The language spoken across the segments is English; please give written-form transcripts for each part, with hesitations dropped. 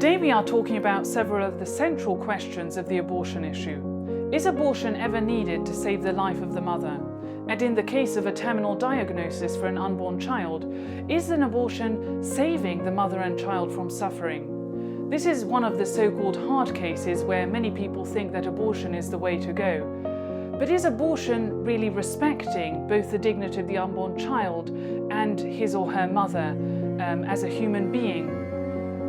Today we are talking about several of the central questions of the abortion issue. Is abortion ever needed to save the life of the mother? And in the case of a terminal diagnosis for an unborn child, is an abortion saving the mother and child from suffering? This is one of the so-called hard cases where many people think that abortion is the way to go. But is abortion really respecting both the dignity of the unborn child and his or her mother as a human being?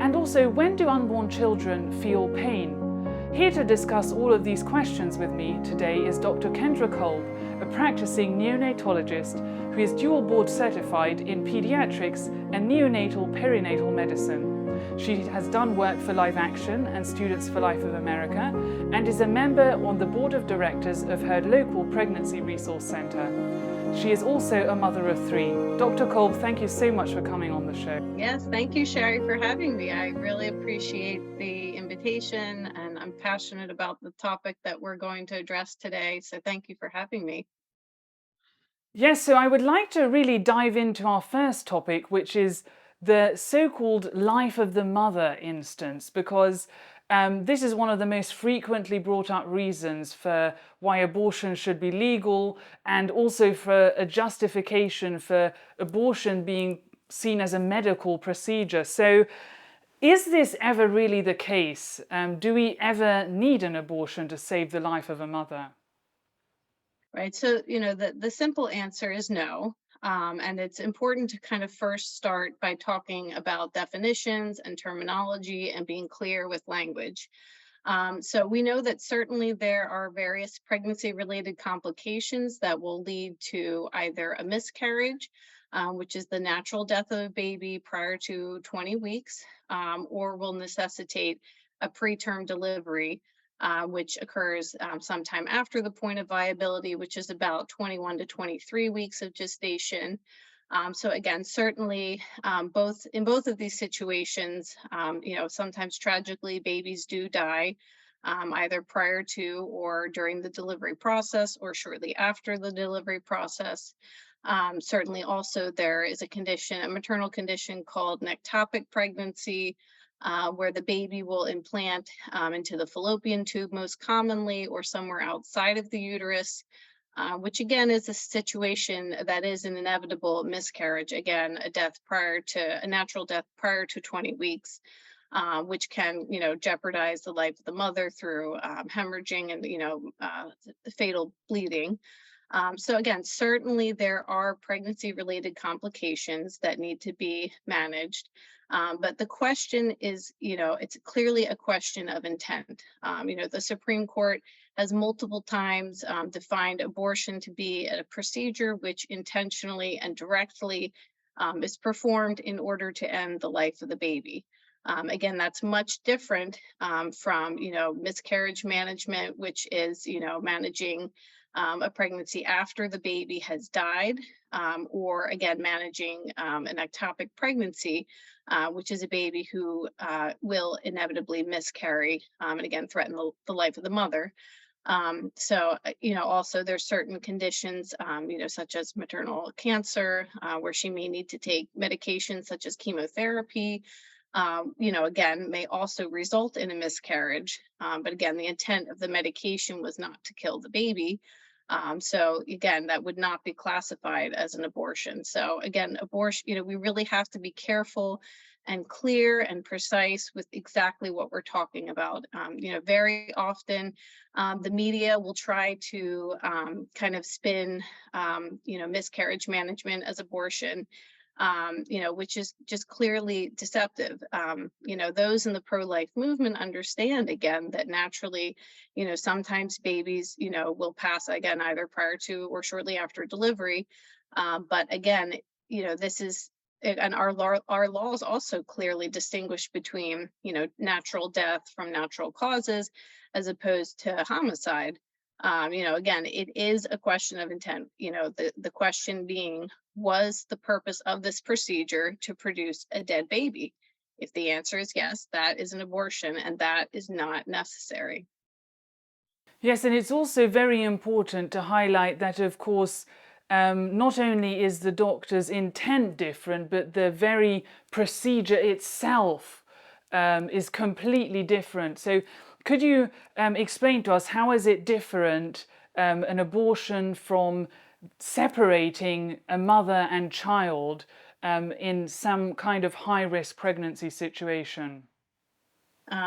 And also, when do unborn children feel pain? Here to discuss all of these questions with me today is Dr. Kendra Kolb, a practicing neonatologist who is dual board certified in paediatrics and neonatal-perinatal medicine. She has done work for Live Action and Students for Life of America and is a member on the board of directors of her local pregnancy resource centre. She is also a mother of 3. Dr. Kolb, thank you so much for coming on the show. Yes, thank you, Sherry, for having me. I really appreciate the invitation, and I'm passionate about the topic that we're going to address today. So thank you for having me. Yes, so I would like to really dive into our first topic, which is the so-called life of the mother instance, because this is one of the most frequently brought up reasons for why abortion should be legal, and also for a justification for abortion being seen as a medical procedure. So is this ever really the case? Do we ever need an abortion to save the life of a mother? Right. So, the simple answer is no. And it's important to kind of first start by talking about definitions and terminology and being clear with language. So we know that certainly there are various pregnancy-related complications that will lead to either a miscarriage, which is the natural death of a baby prior to 20 weeks, or will necessitate a preterm delivery, which occurs sometime after the point of viability, which is about 21 to 23 weeks of gestation. So again, certainly in both of these situations, sometimes tragically babies do die either prior to or during the delivery process or shortly after the delivery process. Certainly also there is a maternal condition called ectopic pregnancy, where the baby will implant into the fallopian tube most commonly or somewhere outside of the uterus, which again is a situation that is an inevitable miscarriage. Again, a natural death prior to 20 weeks, which can, jeopardize the life of the mother through hemorrhaging and, fatal bleeding. So again, certainly there are pregnancy-related complications that need to be managed. But the question is, it's clearly a question of intent. The Supreme Court has multiple times defined abortion to be a procedure which intentionally and directly is performed in order to end the life of the baby. Again, that's much different from, miscarriage management, which is, managing a pregnancy after the baby has died, or again, managing an ectopic pregnancy, which is a baby who will inevitably miscarry and again, threaten the life of the mother. So, also there's certain conditions, such as maternal cancer, where she may need to take medications such as chemotherapy, again, may also result in a miscarriage. But again, the intent of the medication was not to kill the baby. So again, that would not be classified as an abortion. So again, abortion, we really have to be careful and clear and precise with exactly what we're talking about. Very often the media will try to kind of spin, miscarriage management as abortion, which is just clearly deceptive. Those in the pro-life movement understand again that naturally, sometimes babies, will pass again either prior to or shortly after delivery. But again, this is, and our laws also clearly distinguish between, natural death from natural causes as opposed to homicide. Again, it is a question of intent. The question being, was the purpose of this procedure to produce a dead baby? If the answer is yes, that is an abortion and that is not necessary. Yes, and it's also very important to highlight that, of course, not only is the doctor's intent different, but the very procedure itself is completely different. So could you explain to us, how is it different, an abortion, from separating a mother and child in some kind of high-risk pregnancy situation?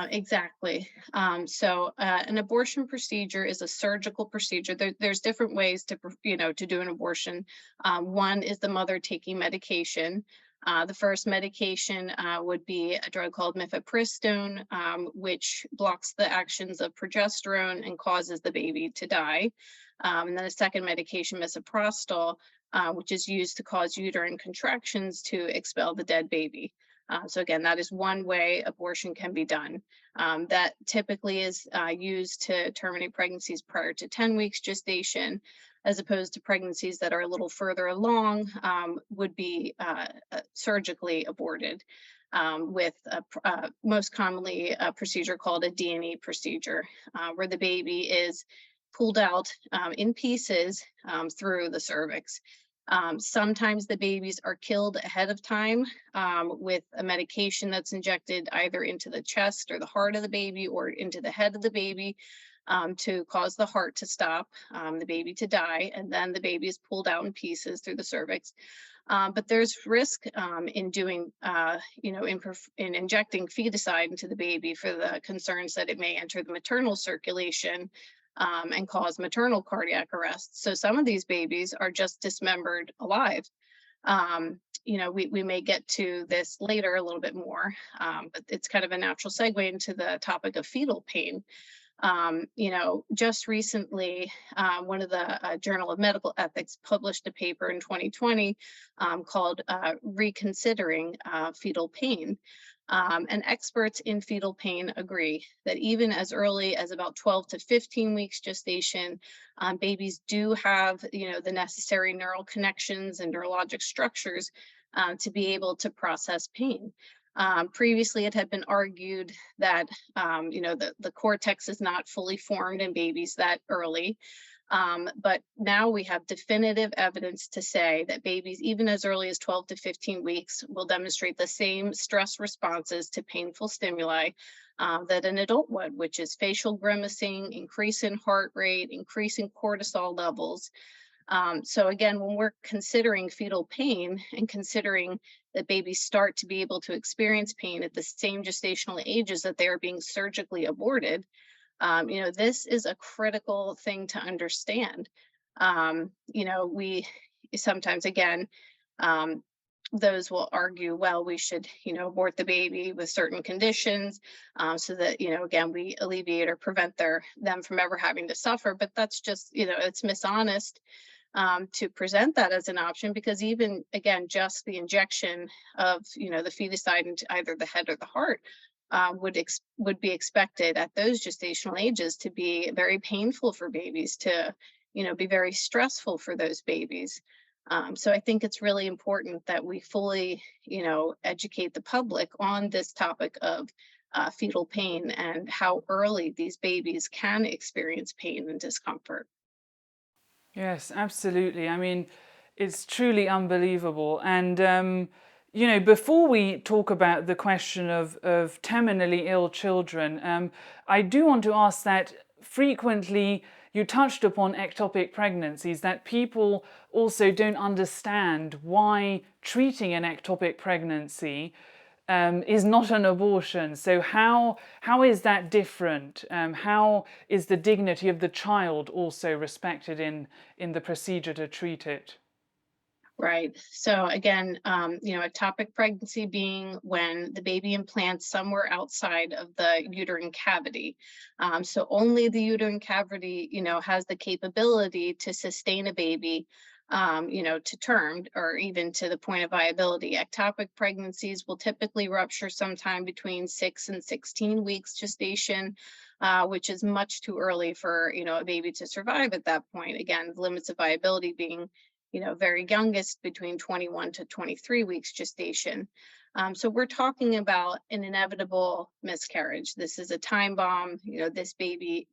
Exactly. An abortion procedure is a surgical procedure. There's different ways to, to do an abortion. One is the mother taking medication. The first medication would be a drug called mifepristone, which blocks the actions of progesterone and causes the baby to die. And then a second medication, misoprostol, which is used to cause uterine contractions to expel the dead baby. So again, that is one way abortion can be done. That typically is used to terminate pregnancies prior to 10 weeks gestation, as opposed to pregnancies that are a little further along, would be surgically aborted with most commonly a procedure called a D&E procedure, where the baby is pulled out in pieces through the cervix. Sometimes the babies are killed ahead of time with a medication that's injected either into the chest or the heart of the baby or into the head of the baby to cause the heart to stop, the baby to die, and then the baby is pulled out in pieces through the cervix. But there's risk in doing, in injecting feticide into the baby for the concerns that it may enter the maternal circulation and cause maternal cardiac arrest. So some of these babies are just dismembered alive. We may get to this later a little bit more, but it's kind of a natural segue into the topic of fetal pain. Just recently, one of the Journal of Medical Ethics published a paper in 2020 called Reconsidering Fetal Pain. And experts in fetal pain agree that even as early as about 12 to 15 weeks gestation, babies do have, the necessary neural connections and neurologic structures to be able to process pain. Previously, it had been argued that, the cortex is not fully formed in babies that early. But now we have definitive evidence to say that babies, even as early as 12 to 15 weeks, will demonstrate the same stress responses to painful stimuli that an adult would, which is facial grimacing, increase in heart rate, increase in cortisol levels. So again, when we're considering fetal pain and considering that babies start to be able to experience pain at the same gestational ages that they are being surgically aborted, this is a critical thing to understand. We sometimes, again, those will argue, well, we should, abort the baby with certain conditions so that, again, we alleviate or prevent them from ever having to suffer. But that's just, it's dishonest to present that as an option, because even, again, just the injection of, the feticide into either the head or the heart would be expected at those gestational ages to be very painful for babies, to be very stressful for those babies. So I think it's really important that we fully educate the public on this topic of fetal pain and how early these babies can experience pain and discomfort. Yes, absolutely. I mean, it's truly unbelievable. And, before we talk about the question of terminally ill children, I do want to ask that frequently you touched upon ectopic pregnancies, that people also don't understand why treating an ectopic pregnancy is not an abortion. So how is that different? How is the dignity of the child also respected in the procedure to treat it? Right. So again, ectopic pregnancy being when the baby implants somewhere outside of the uterine cavity. So only the uterine cavity, has the capability to sustain a baby, to term or even to the point of viability. Ectopic pregnancies will typically rupture sometime between 6 and 16 weeks gestation, which is much too early for, a baby to survive at that point. Again, the limits of viability being very youngest between 21 to 23 weeks gestation. So we're talking about an inevitable miscarriage. This is a time bomb. This baby,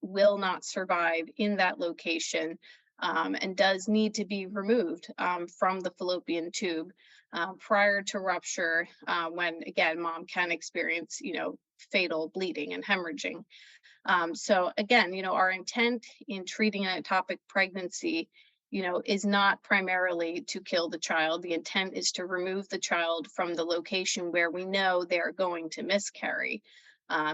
will not survive in that location and does need to be removed from the fallopian tube prior to rupture, when again mom can experience, fatal bleeding and hemorrhaging. So again, our intent in treating an ectopic pregnancy, is not primarily to kill the child. The intent is to remove the child from the location where we know they're going to miscarry.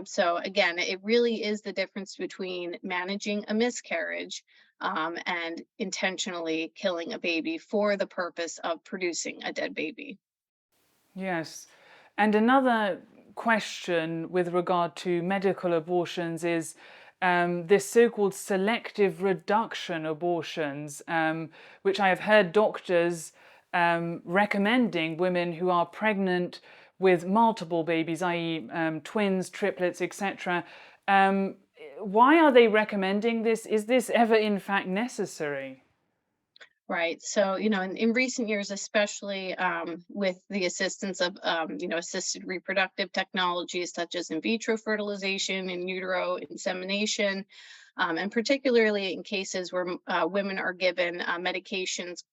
So again, it really is the difference between managing a miscarriage and intentionally killing a baby for the purpose of producing a dead baby. Yes. And another question with regard to medical abortions is this so-called selective reduction abortions, which I have heard doctors recommending women who are pregnant with multiple babies, i.e., twins, triplets, etc. Um, why are they recommending this? Is this ever in fact necessary? Right. So, in recent years, especially with the assistance of, assisted reproductive technologies such as in vitro fertilization, in utero insemination, and particularly in cases where women are given medications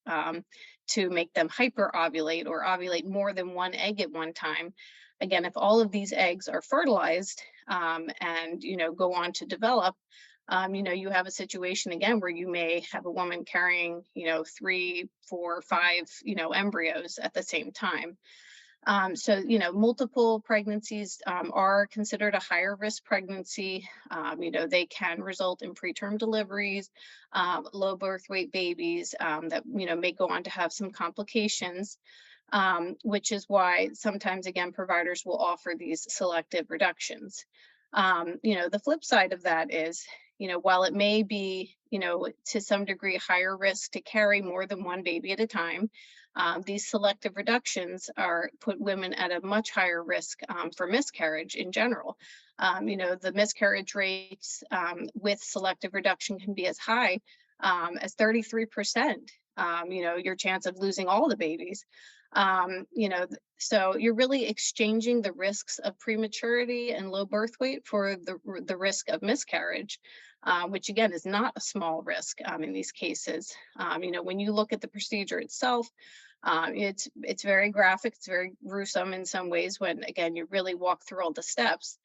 to make them hyperovulate or ovulate more than one egg at one time. Again, if all of these eggs are fertilized and, go on to develop, you have a situation again where you may have a woman carrying, three, four, five, embryos at the same time. So, multiple pregnancies are considered a higher risk pregnancy. They can result in preterm deliveries, low birth weight babies that, may go on to have some complications, which is why sometimes, again, providers will offer these selective reductions. The flip side of that is, while it may be, to some degree higher risk to carry more than one baby at a time, these selective reductions are put women at a much higher risk for miscarriage in general. The miscarriage rates with selective reduction can be as high as 33%. Your chance of losing all the babies. So you're really exchanging the risks of prematurity and low birth weight for the risk of miscarriage, which again is not a small risk in these cases. When you look at the procedure itself, it's very graphic, it's very gruesome in some ways when again you really walk through all the steps.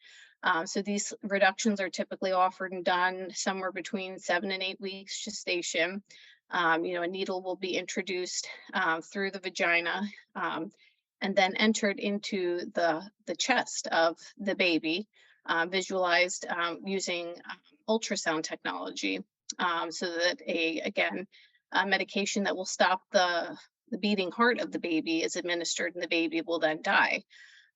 So these reductions are typically offered and done somewhere between 7 and 8 weeks gestation. A needle will be introduced through the vagina and then entered into the chest of the baby, visualized using ultrasound technology, so that a medication that will stop the beating heart of the baby is administered, and the baby will then die.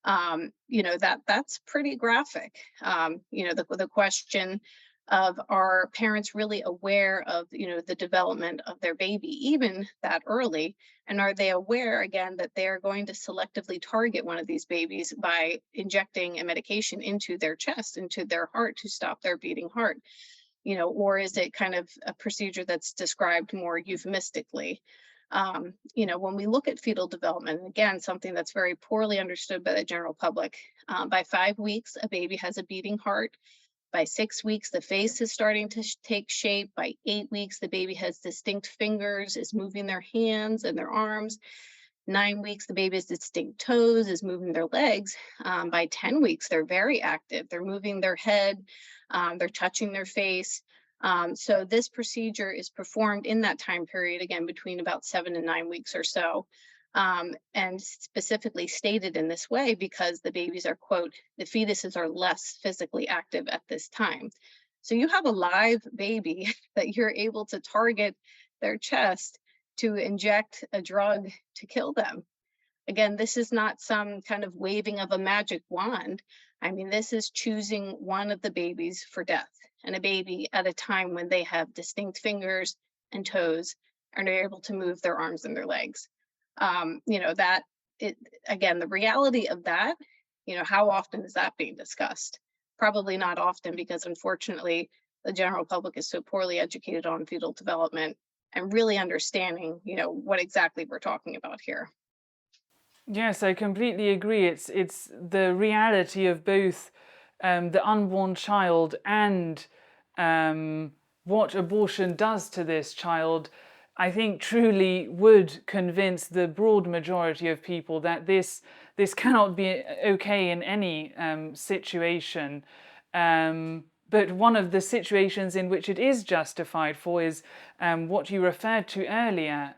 That's pretty graphic. The question of, are parents really aware of, the development of their baby even that early, and are they aware again that they are going to selectively target one of these babies by injecting a medication into their chest, into their heart, to stop their beating heart? Or is it kind of a procedure that's described more euphemistically? When we look at fetal development, and again, something that's very poorly understood by the general public, by 5 weeks, a baby has a beating heart. By 6 weeks, the face is starting to take shape. By 8 weeks, the baby has distinct fingers, is moving their hands and their arms. 9 weeks, the baby has distinct toes, is moving their legs. By 10 weeks, they're very active. They're moving their head, they're touching their face. So this procedure is performed in that time period, again, between about 7 and 9 weeks or so. And specifically stated in this way because the babies are, quote, the fetuses are less physically active at this time. So you have a live baby that you're able to target their chest to inject a drug to kill them. Again, this is not some kind of waving of a magic wand. I mean, this is choosing one of the babies for death, and a baby at a time when they have distinct fingers and toes and are able to move their arms and their legs. That it again, the reality of that, how often is that being discussed? Probably not often, because unfortunately the general public is so poorly educated on fetal development and really understanding, what exactly we're talking about here. Yes, I completely agree. It's the reality of both the unborn child and um, what abortion does to this child, I think truly would convince the broad majority of people that this cannot be okay in any situation. But one of the situations in which it is justified for is what you referred to earlier,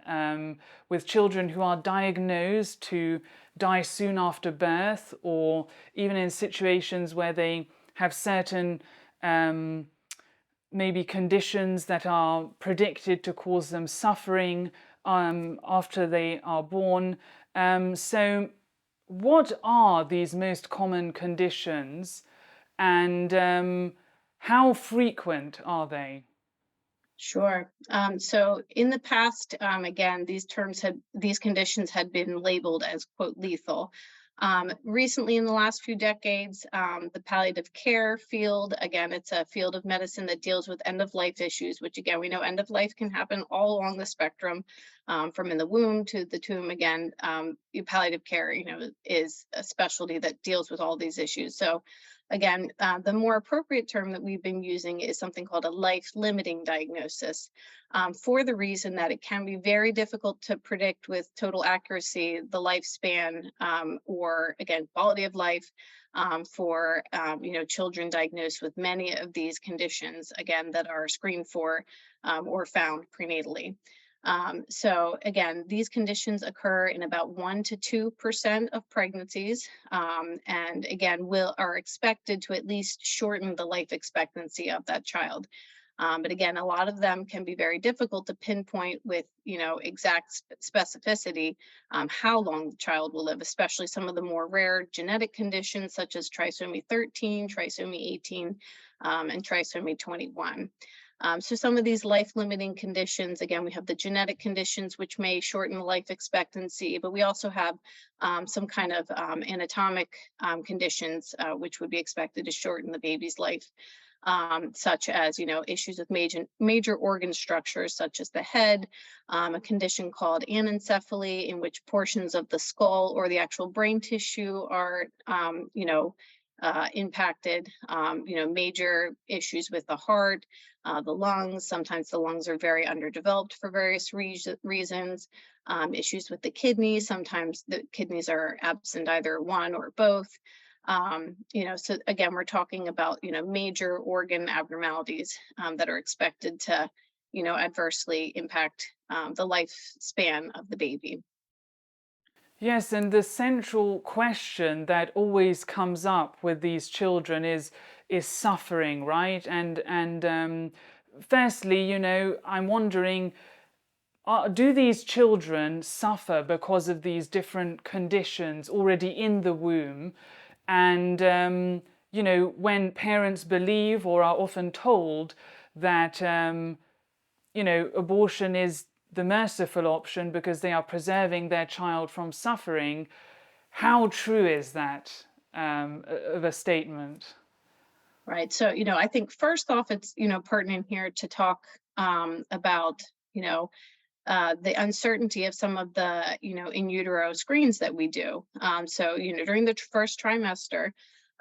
with children who are diagnosed to die soon after birth, or even in situations where they have certain maybe conditions that are predicted to cause them suffering after they are born. So, what are these most common conditions, and how frequent are they? Sure. So in the past, again, these conditions had been labeled as quote lethal. Recently, in the last few decades, the palliative care field, again, it's a field of medicine that deals with end of life issues, which again, we know end of life can happen all along the spectrum, from in the womb to the tomb. Again, palliative care, is a specialty that deals with all these issues. So again, the more appropriate term that we've been using is something called a life-limiting diagnosis, for the reason that it can be very difficult to predict with total accuracy the lifespan, or again, quality of life, for children diagnosed with many of these conditions, again, that are screened for, or found prenatally. So again, these conditions occur in about 1 to 2% of pregnancies, and again, are expected to at least shorten the life expectancy of that child. But again, a lot of them can be very difficult to pinpoint with exact specificity, how long the child will live, especially some of the more rare genetic conditions such as trisomy 13, trisomy 18, and trisomy 21. So some of these life-limiting conditions, again, we have the genetic conditions, which may shorten the life expectancy, but we also have some kind of anatomic conditions, which would be expected to shorten the baby's life, such as, issues with major organ structures, such as the head, a condition called anencephaly, in which portions of the skull or the actual brain tissue are, impacted, major issues with the heart, the lungs. Sometimes the lungs are very underdeveloped for various reasons. Issues with the kidneys. Sometimes the kidneys are absent, either one or both. So again, we're talking about, major organ abnormalities, that are expected to, adversely impact, the lifespan of the baby. Yes, and the central question that always comes up with these children is suffering, right? And firstly, I'm wondering, do these children suffer because of these different conditions already in the womb? And when parents believe or are often told that abortion is the merciful option because they are preserving their child from suffering, how true is that of a statement? Right. So, I think first off, it's, pertinent here to talk, about, the uncertainty of some of the, in utero screens that we do. So, during the first trimester,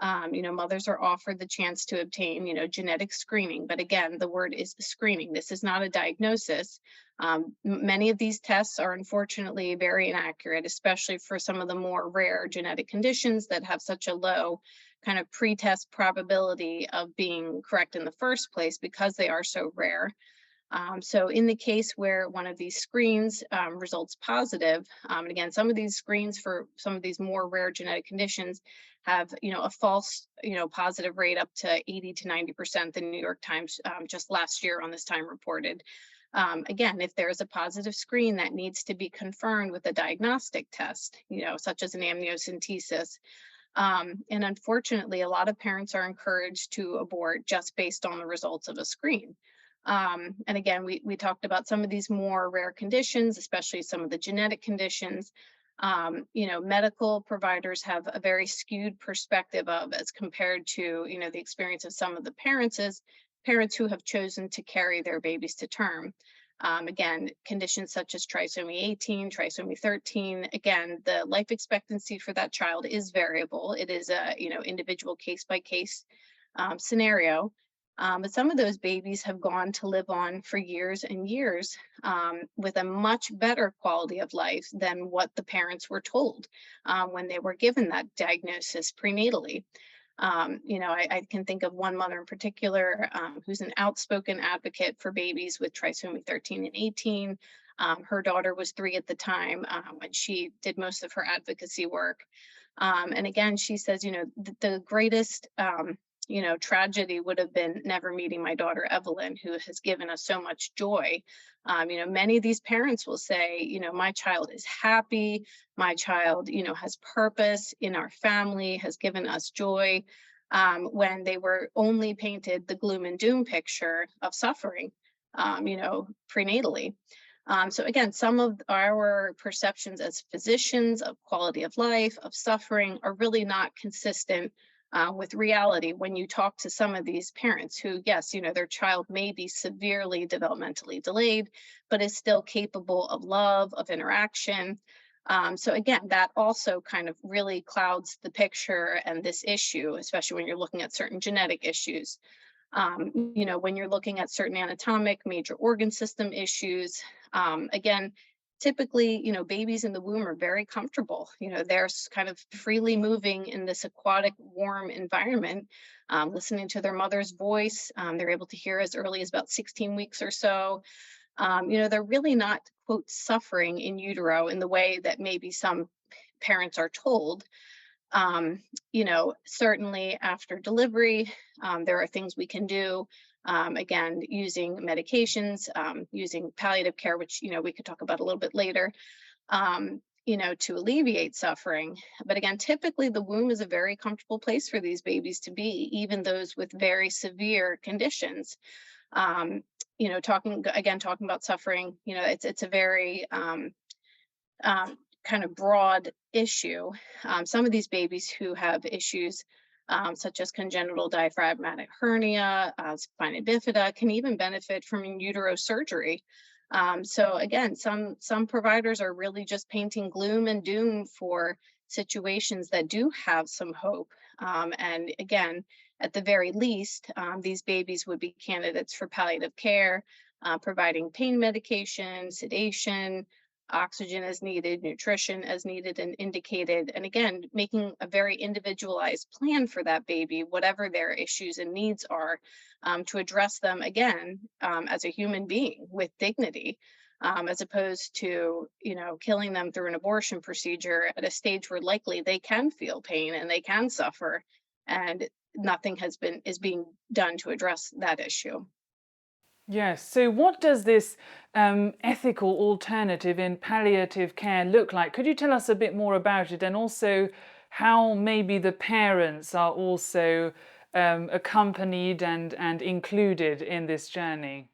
mothers are offered the chance to obtain, genetic screening. But again, the word is screening. This is not a diagnosis. Many of these tests are unfortunately very inaccurate, especially for some of the more rare genetic conditions that have such a low kind of pre-test probability of being correct in the first place because they are so rare. So in the case where one of these screens, results positive, and again, some of these screens for some of these more rare genetic conditions have, a false, positive rate up to 80 to 90%. The New York Times, just last year on this time reported. Again, if there is a positive screen, that needs to be confirmed with a diagnostic test, such as an amniocentesis. And unfortunately, a lot of parents are encouraged to abort just based on the results of a screen. And again, we talked about some of these more rare conditions, especially some of the genetic conditions. Medical providers have a very skewed perspective of as compared to, the experience of some of the parents as parents who have chosen to carry their babies to term. Again, conditions such as trisomy 18, trisomy 13, again, the life expectancy for that child is variable. It is a, individual case by case, scenario. But some of those babies have gone to live on for years and years with a much better quality of life than what the parents were told when they were given that diagnosis prenatally. I can think of one mother in particular who's an outspoken advocate for babies with trisomy 13 and 18. Her daughter was 3 at the time when she did most of her advocacy work. And again, she says, the greatest, tragedy would have been never meeting my daughter Evelyn, who has given us so much joy. Many of these parents will say, my child is happy, my child, has purpose in our family, has given us joy, when they were only painted the gloom and doom picture of suffering, prenatally. So again, some of our perceptions as physicians of quality of life, of suffering, are really not consistent with reality when you talk to some of these parents who, yes, their child may be severely developmentally delayed, but is still capable of love, of interaction. So again, that also kind of really clouds the picture and this issue, especially when you're looking at certain genetic issues. When you're looking at certain anatomic major organ system issues, again, typically, babies in the womb are very comfortable. They're kind of freely moving in this aquatic, warm environment, listening to their mother's voice. They're able to hear as early as about 16 weeks or so. They're really not, quote, suffering in utero in the way that maybe some parents are told. Certainly after delivery, there are things we can do. Again, using medications, using palliative care, which, we could talk about a little bit later, to alleviate suffering. But again, typically the womb is a very comfortable place for these babies to be, even those with very severe conditions. Talking about suffering, it's a very kind of broad issue. Some of these babies who have issues such as congenital diaphragmatic hernia, spina bifida, can even benefit from in utero surgery. So again, some providers are really just painting gloom and doom for situations that do have some hope. And again, at the very least, these babies would be candidates for palliative care, providing pain medication, sedation, oxygen as needed, nutrition as needed and indicated, and again, making a very individualized plan for that baby, whatever their issues and needs are, to address them again as a human being with dignity, as opposed to, killing them through an abortion procedure at a stage where likely they can feel pain and they can suffer, and nothing is being done to address that issue. Yes. So, what does this ethical alternative in palliative care look like? Could you tell us a bit more about it, and also how maybe the parents are also accompanied and included in this journey?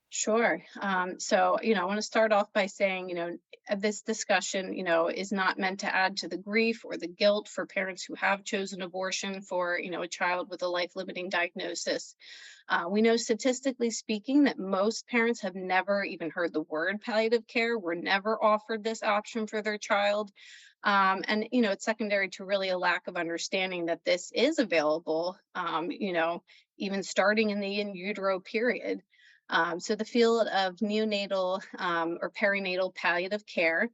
Sure. I want to start off by saying, this discussion, is not meant to add to the grief or the guilt for parents who have chosen abortion for, a child with a life-limiting diagnosis. We know statistically speaking that most parents have never even heard the word palliative care, were never offered this option for their child. And, it's secondary to really a lack of understanding that this is available, even starting in the in utero period. So the field of neonatal or perinatal palliative care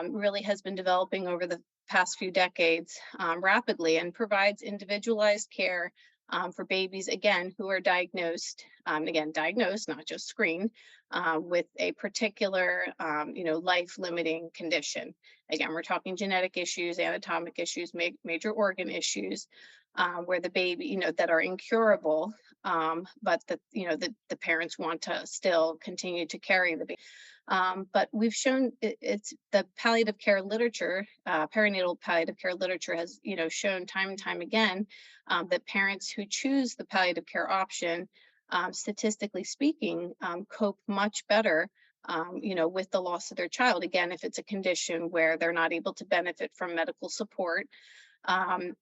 really has been developing over the past few decades rapidly, and provides individualized care for babies, again, who are diagnosed, diagnosed, not just screened, with a particular, life-limiting condition. Again, we're talking genetic issues, anatomic issues, major organ issues, where the baby, that are incurable, but the parents want to still continue to carry the baby. But we've shown it's the palliative care literature, perinatal palliative care literature has, shown time and time again that parents who choose the palliative care option, statistically speaking, cope much better, with the loss of their child. Again, if it's a condition where they're not able to benefit from medical support,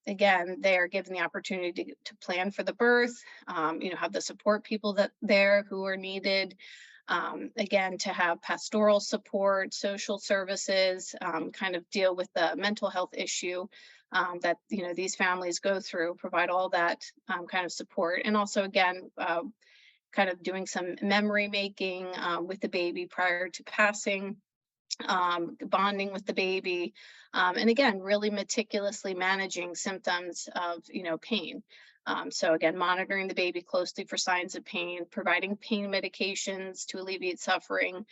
again, they are given the opportunity to plan for the birth, have the support people that there who are needed, again, to have pastoral support, social services, kind of deal with the mental health issue. that these families go through, provide all that kind of support, and also again kind of doing some memory making with the baby prior to passing, bonding with the baby, and again, really meticulously managing symptoms of pain. So again, monitoring the baby closely for signs of pain, providing pain medications to alleviate suffering,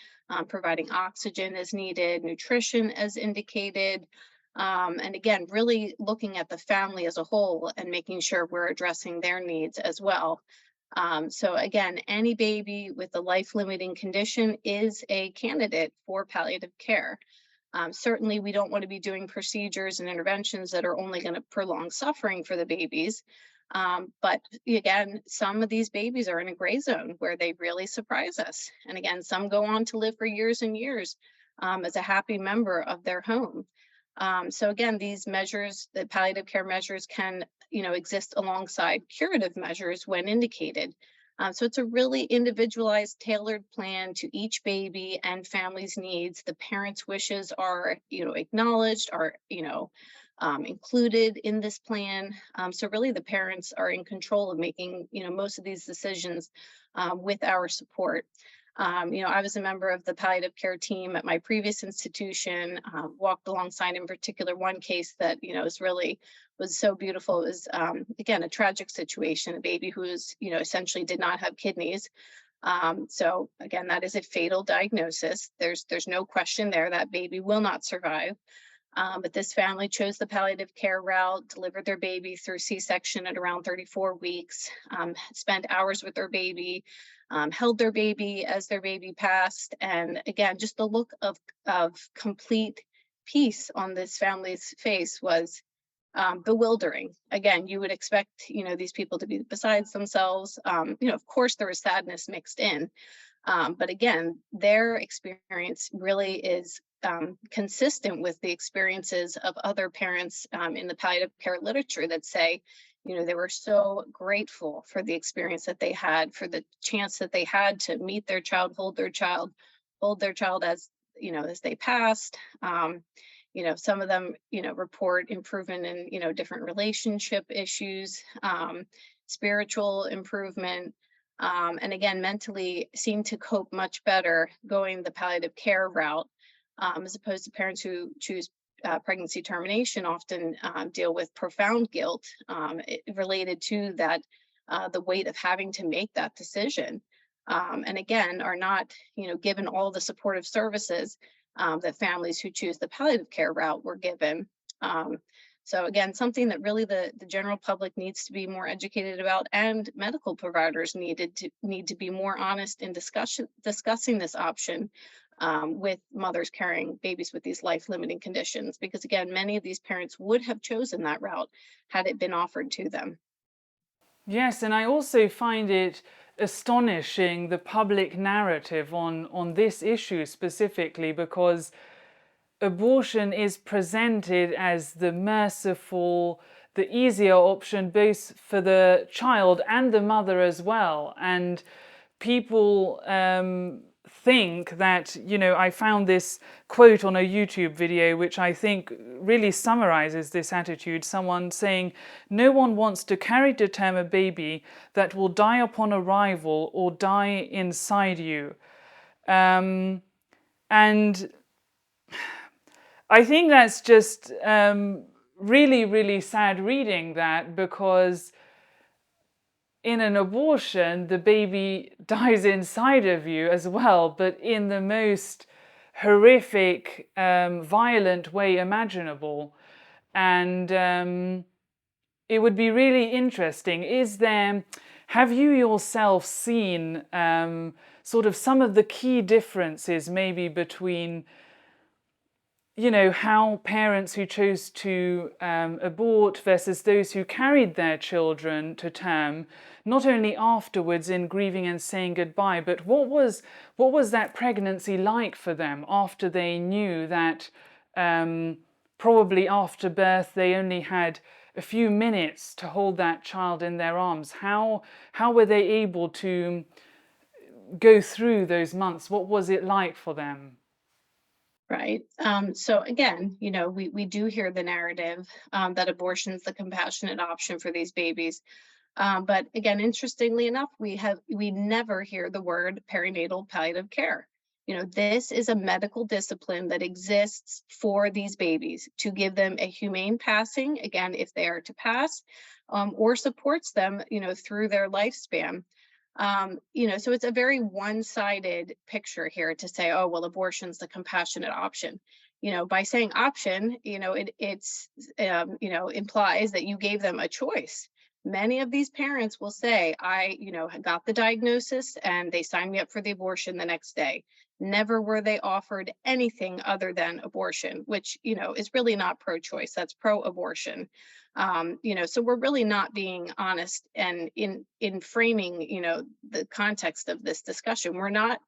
providing oxygen as needed, nutrition as indicated, and again, really looking at the family as a whole and making sure we're addressing their needs as well. So again, any baby with a life-limiting condition is a candidate for palliative care. Certainly, we don't want to be doing procedures and interventions that are only going to prolong suffering for the babies. But again, some of these babies are in a gray zone where they really surprise us. And again, some go on to live for years and years as a happy member of their home. So again, these measures, the palliative care measures can, exist alongside curative measures when indicated. So it's a really individualized, tailored plan to each baby and family's needs. The parents' wishes are, acknowledged, are, included in this plan. So really, the parents are in control of making, most of these decisions with our support. I was a member of the palliative care team at my previous institution, walked alongside in particular one case that, was so beautiful. It was, again, a tragic situation, a baby who was, essentially did not have kidneys. So again, that is a fatal diagnosis. There's no question there that baby will not survive. But this family chose the palliative care route, delivered their baby through C-section at around 34 weeks, spent hours with their baby, held their baby as their baby passed. And again, just the look of complete peace on this family's face was bewildering. Again, you would expect, these people to be besides themselves. Of course, there was sadness mixed in. But again, their experience really is consistent with the experiences of other parents in the palliative care literature that say, they were so grateful for the experience that they had, for the chance that they had to meet their child, hold their child as, as they passed. Some of them, report improvement in, different relationship issues, spiritual improvement, and again, mentally seem to cope much better going the palliative care route, as opposed to parents who choose pregnancy termination often deal with profound guilt related to that, the weight of having to make that decision. And again, are not, given all the supportive services that families who choose the palliative care route were given. So again, something that really the general public needs to be more educated about, and medical providers need to be more honest in discussing this option with mothers carrying babies with these life-limiting conditions. Because again, many of these parents would have chosen that route had it been offered to them. Yes, and I also find it astonishing, the public narrative on this issue specifically, because abortion is presented as the merciful, the easier option, both for the child and the mother as well. And people think that, I found this quote on a YouTube video which I think really summarizes this attitude. Someone saying, "No one wants to carry to term a baby that will die upon arrival or die inside you." And I think that's just really, really sad reading that, because in an abortion, the baby dies inside of you as well, but in the most horrific, violent way imaginable. And it would be really interesting. Have you yourself seen sort of some of the key differences maybe between how parents who chose to abort versus those who carried their children to term, not only afterwards in grieving and saying goodbye, but what was that pregnancy like for them after they knew that probably after birth they only had a few minutes to hold that child in their arms? How were they able to go through those months? What was it like for them? Right. So again, we do hear the narrative that abortion is the compassionate option for these babies. But again, interestingly enough, we never hear the word perinatal palliative care. This is a medical discipline that exists for these babies to give them a humane passing, again, if they are to pass, or supports them, through their lifespan. So it's a very one-sided picture here to say, oh, well, abortion's the compassionate option. By saying option, implies that you gave them a choice. Many of these parents will say, I, got the diagnosis and they signed me up for the abortion the next day. Never were they offered anything other than abortion, which, is really not pro-choice. That's pro-abortion. So we're really not being honest, and in framing, the context of this discussion, we're not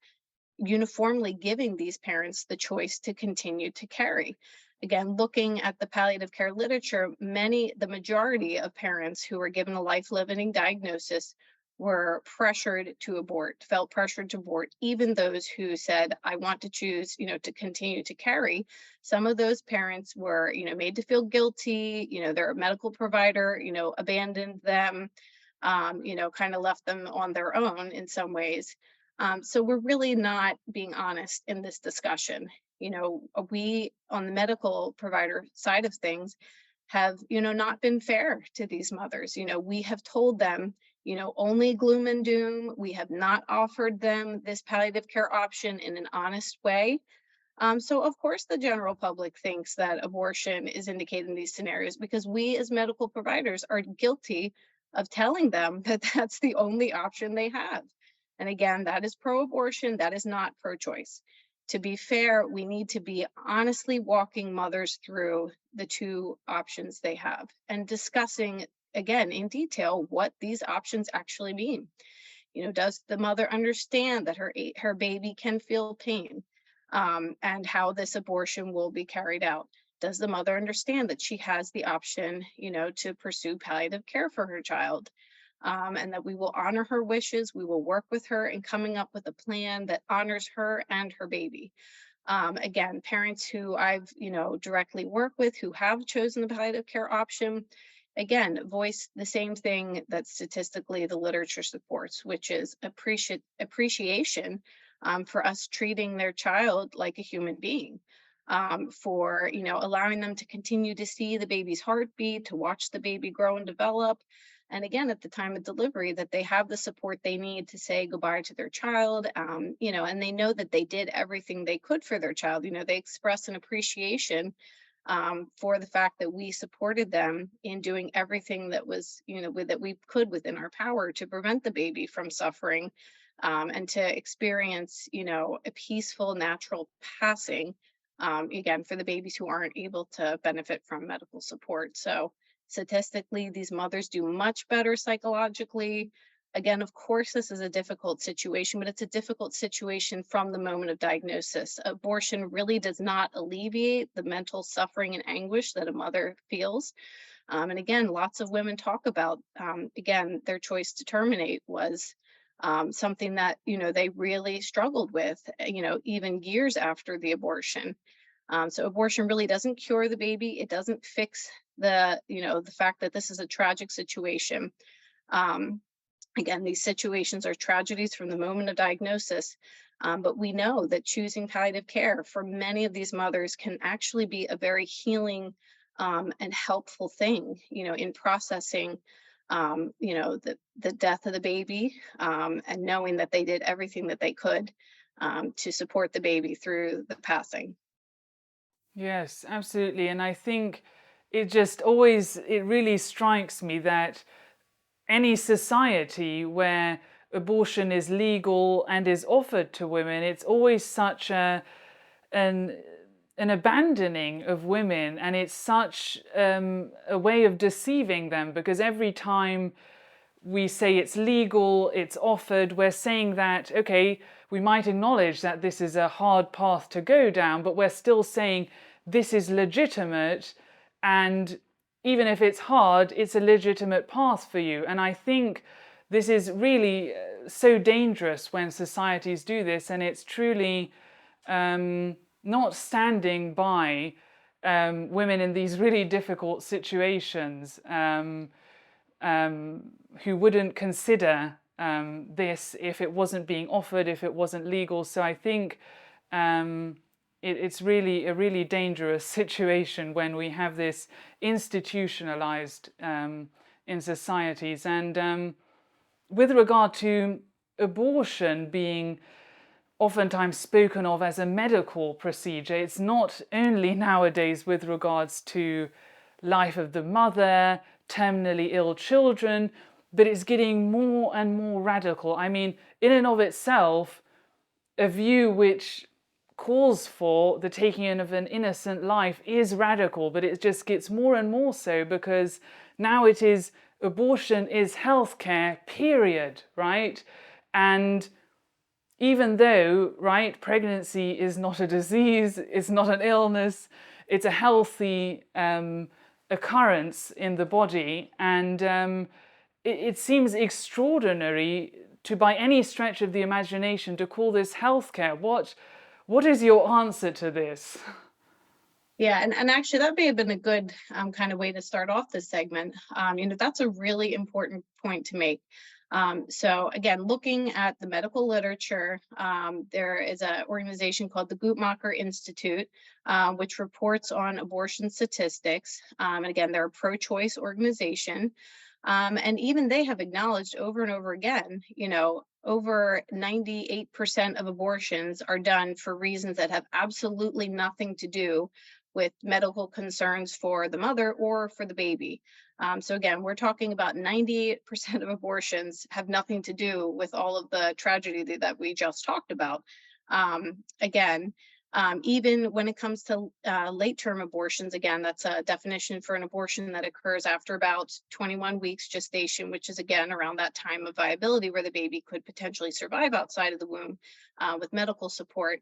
uniformly giving these parents the choice to continue to carry. Again, looking at the palliative care literature, the majority of parents who were given a life-limiting diagnosis were pressured to abort, felt pressured to abort, even those who said, I want to choose, to continue to carry. Some of those parents were, made to feel guilty, their medical provider, abandoned them, kind of left them on their own in some ways. So we're really not being honest in this discussion. We on the medical provider side of things have, not been fair to these mothers. We have told them, only gloom and doom. We have not offered them this palliative care option in an honest way. So of course the general public thinks that abortion is indicated in these scenarios because we as medical providers are guilty of telling them that that's the only option they have. And again, that is pro-abortion, that is not pro-choice. To be fair, we need to be honestly walking mothers through the two options they have and discussing again in detail what these options actually mean. Does the mother understand that her baby can feel pain, and how this abortion will be carried out? Does the mother understand that she has the option, to pursue palliative care for her child? And that we will honor her wishes. We will work with her in coming up with a plan that honors her and her baby. Again, parents who I've, directly worked with who have chosen the palliative care option, again, voice the same thing that statistically the literature supports, which is appreciation for us treating their child like a human being. For allowing them to continue to see the baby's heartbeat, to watch the baby grow and develop, and again at the time of delivery that they have the support they need to say goodbye to their child, and they know that they did everything they could for their child. They express an appreciation for the fact that we supported them in doing everything that was, that we could within our power to prevent the baby from suffering, and to experience, a peaceful, natural passing, again, for the babies who aren't able to benefit from medical support. So statistically, these mothers do much better psychologically. Again, of course, this is a difficult situation, but it's a difficult situation from the moment of diagnosis. Abortion really does not alleviate the mental suffering and anguish that a mother feels. And again, lots of women talk about, again, their choice to terminate was something that, they really struggled with, even years after the abortion. So abortion really doesn't cure the baby. It doesn't fix the fact that this is a tragic situation. Um, Again, these situations are tragedies from the moment of diagnosis. But we know that choosing palliative care for many of these mothers can actually be a very healing and helpful thing, in processing, the death of the baby, and knowing that they did everything that they could to support the baby through the passing. Yes, absolutely. And I think it really strikes me that any society where abortion is legal and is offered to women, it's always such an an abandoning of women, and it's such a way of deceiving them, because every time we say it's legal, it's offered, we're saying that, okay, we might acknowledge that this is a hard path to go down, but we're still saying this is legitimate, and even if it's hard, it's a legitimate path for you. And I think this is really so dangerous when societies do this, and it's truly not standing by women in these really difficult situations, who wouldn't consider this if it wasn't being offered, if it wasn't legal. So I think it's really a really dangerous situation when we have this institutionalized in societies. And with regard to abortion being oftentimes spoken of as a medical procedure, it's not only nowadays with regards to life of the mother, terminally ill children, but it's getting more and more radical. I mean, in and of itself, a view which calls for the taking in of an innocent life is radical, but it just gets more and more so because now it is abortion is healthcare, period, right? And even though, right, pregnancy is not a disease, it's not an illness, it's a healthy occurrence in the body, and it seems extraordinary to, by any stretch of the imagination, to call this healthcare. What is your answer to this? Yeah, and actually that may have been a good kind of way to start off this segment. That's a really important point to make. So again, looking at the medical literature, there is an organization called the Guttmacher Institute, which reports on abortion statistics. And again, they're a pro-choice organization. And even they have acknowledged over and over again, over 98% of abortions are done for reasons that have absolutely nothing to do with medical concerns for the mother or for the baby. So again, we're talking about 98% of abortions have nothing to do with all of the tragedy that we just talked about. Again, even when it comes to late-term abortions, again, that's a definition for an abortion that occurs after about 21 weeks gestation, which is again around that time of viability where the baby could potentially survive outside of the womb with medical support.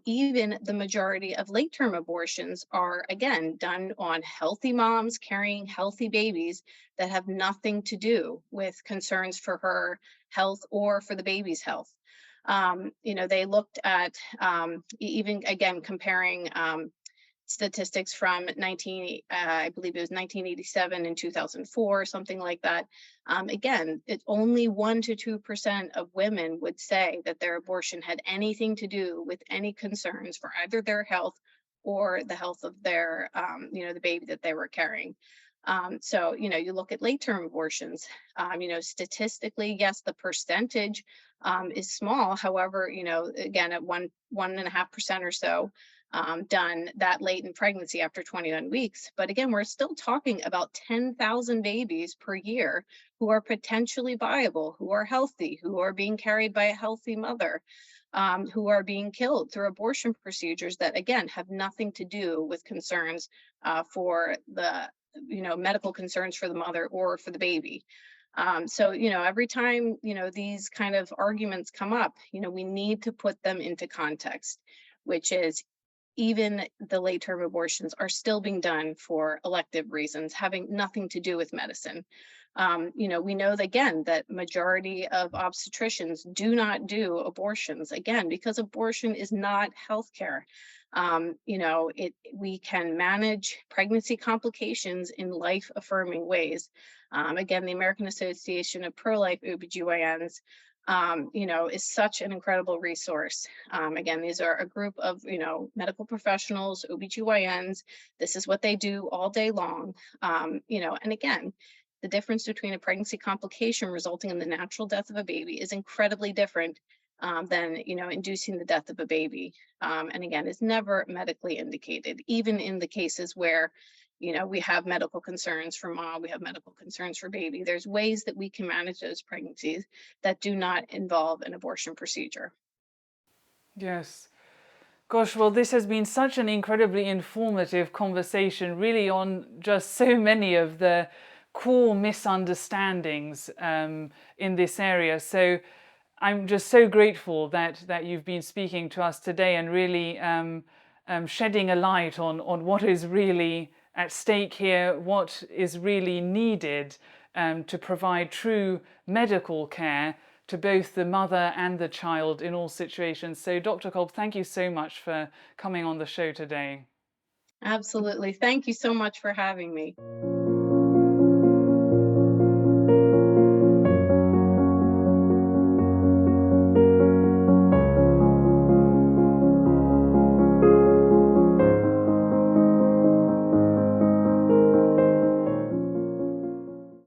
Even the majority of late-term abortions are, again, done on healthy moms carrying healthy babies that have nothing to do with concerns for her health or for the baby's health. They looked at even, again, comparing statistics from I believe it was 1987 and 2004, something like that. Again, it's only 1 to 2% of women would say that their abortion had anything to do with any concerns for either their health or the health of their, the baby that they were carrying. So, you look at late-term abortions, statistically, yes, the percentage is small. However, again, at 1.5% or so, done that late in pregnancy after 21 weeks. But again, we're still talking about 10,000 babies per year who are potentially viable, who are healthy, who are being carried by a healthy mother, who are being killed through abortion procedures that, again, have nothing to do with concerns for the, medical concerns for the mother or for the baby. So, every time, these kind of arguments come up, we need to put them into context, which is even the late-term abortions are still being done for elective reasons, having nothing to do with medicine. We know that, again, that majority of obstetricians do not do abortions, again, because abortion is not healthcare. We can manage pregnancy complications in life-affirming ways. Again, the American Association of Pro-Life OBGYNs is such an incredible resource. Again, these are a group of, medical professionals, OBGYNs. This is what they do all day long. And again, the difference between a pregnancy complication resulting in the natural death of a baby is incredibly different than, inducing the death of a baby. And again, is never medically indicated, even in the cases where we have medical concerns for mom, we have medical concerns for baby. There's ways that we can manage those pregnancies that do not involve an abortion procedure. Yes. Gosh, well, this has been such an incredibly informative conversation, really on just so many of the core misunderstandings in this area. So I'm just so grateful that you've been speaking to us today and really shedding a light on what is really at stake here, what is really needed to provide true medical care to both the mother and the child in all situations. So, Dr. Kolb, thank you so much for coming on the show today. Absolutely. Thank you so much for having me.